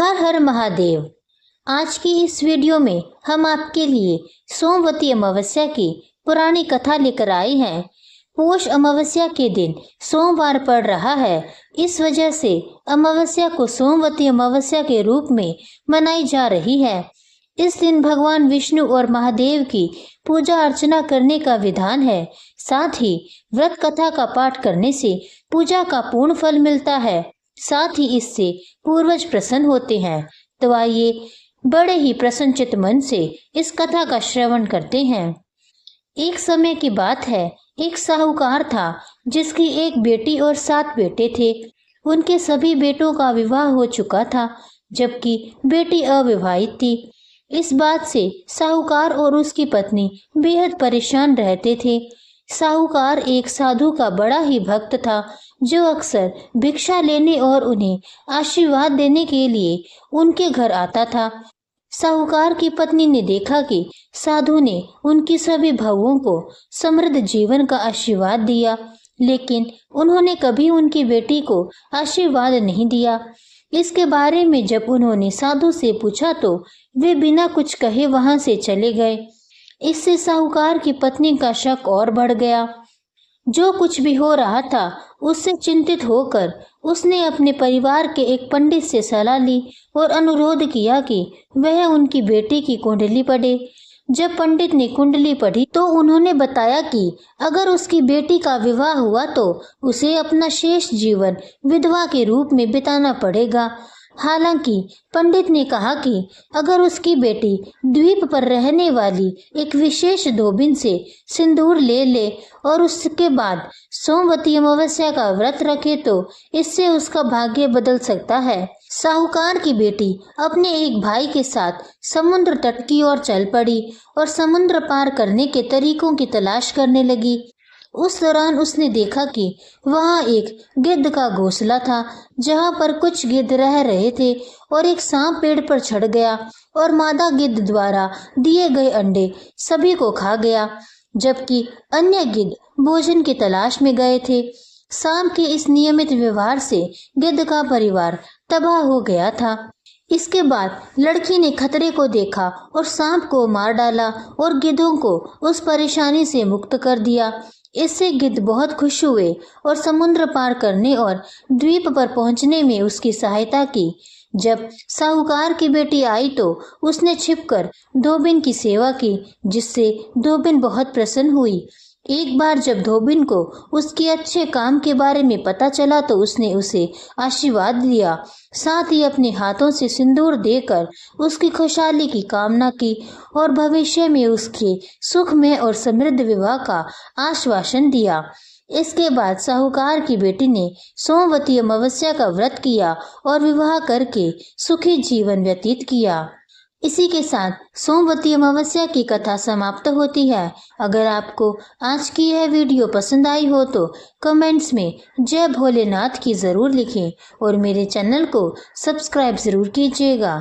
हर हर महादेव। आज की इस वीडियो में हम आपके लिए सोमवती अमावस्या की पुरानी कथा लेकर आए हैं। पोष अमावस्या के दिन सोमवार पड़ रहा है, इस वजह से अमावस्या को सोमवती अमावस्या के रूप में मनाई जा रही है। इस दिन भगवान विष्णु और महादेव की पूजा अर्चना करने का विधान है। साथ ही व्रत कथा का पाठ करने से पूजा का पूर्ण फल मिलता है। साथ ही इससे पूर्वज प्रसन्न होते हैं। तो आइए बड़े ही प्रसन्नचित मन से इस कथा का श्रवण करते हैं। एक समय की बात है, एक साहूकार था जिसकी एक बेटी और 7 बेटे थे। उनके सभी बेटों का विवाह हो चुका था, जबकि बेटी अविवाहित थी। इस बात से साहूकार और उसकी पत्नी बेहद परेशान रहते थे। साहूकार एक साधु का बड़ा ही भक्त था, जो अक्सर भिक्षा लेने और उन्हें आशीर्वाद देने के लिए उनके घर आता था। साहूकार की पत्नी ने देखा कि साधु ने उनकी सभी बहुओं को समृद्ध जीवन का आशीर्वाद दिया, लेकिन उन्होंने कभी उनकी बेटी को आशीर्वाद नहीं दिया। इसके बारे में जब उन्होंने साधु से पूछा तो वे बिना कुछ कहे वहां से चले गए। इससे साहूकार की पत्नी का शक और बढ़ गया। जो कुछ भी हो रहा था उससे चिंतित होकर उसने अपने परिवार के एक पंडित से सलाह ली और अनुरोध किया कि वह उनकी बेटी की कुंडली पढ़े। जब पंडित ने कुंडली पढ़ी तो उन्होंने बताया कि अगर उसकी बेटी का विवाह हुआ तो उसे अपना शेष जीवन विधवा के रूप में बिताना पड़ेगा। हालांकि पंडित ने कहा कि अगर उसकी बेटी द्वीप पर रहने वाली एक विशेष धोबिन से सिंदूर ले ले और उसके बाद सोमवती अमावस्या का व्रत रखे तो इससे उसका भाग्य बदल सकता है। साहूकार की बेटी अपने एक भाई के साथ समुद्र तट की ओर चल पड़ी और समुद्र पार करने के तरीकों की तलाश करने लगी। उस दौरान उसने देखा कि वहां एक गिद्ध का घोंसला था, जहां पर कुछ गिद्ध रह रहे थे और एक सांप पेड़ पर चढ़ गया और मादा गिद्ध द्वारा दिए गए अंडे सभी को खा गया, जबकि अन्य गिद्ध भोजन की तलाश में गए थे। सांप के इस नियमित व्यवहार से गिद्ध का परिवार तबाह हो गया था। इसके बाद लड़की ने खतरे को देखा और सांप को मार डाला और गिद्धों को उस परेशानी से मुक्त कर दिया। इससे गिद्ध बहुत खुश हुए और समुद्र पार करने और द्वीप पर पहुंचने में उसकी सहायता की। जब साहूकार की बेटी आई तो उसने छिपकर धोबिन की सेवा की, जिससे धोबिन बहुत प्रसन्न हुई। एक बार जब धोबिन को उसके अच्छे काम के बारे में पता चला तो उसने उसे आशीर्वाद दिया, साथ ही अपने हाथों से सिंदूर देकर उसकी खुशहाली की कामना की और भविष्य में उसके सुखमय और समृद्ध विवाह का आश्वासन दिया। इसके बाद साहूकार की बेटी ने सोमवती अमावस्या का व्रत किया और विवाह करके सुखी जीवन व्यतीत किया। इसी के साथ सोमवती अमावस्या की कथा समाप्त होती है। अगर आपको आज की यह वीडियो पसंद आई हो तो कमेंट्स में जय भोलेनाथ की ज़रूर लिखें और मेरे चैनल को सब्सक्राइब ज़रूर कीजिएगा।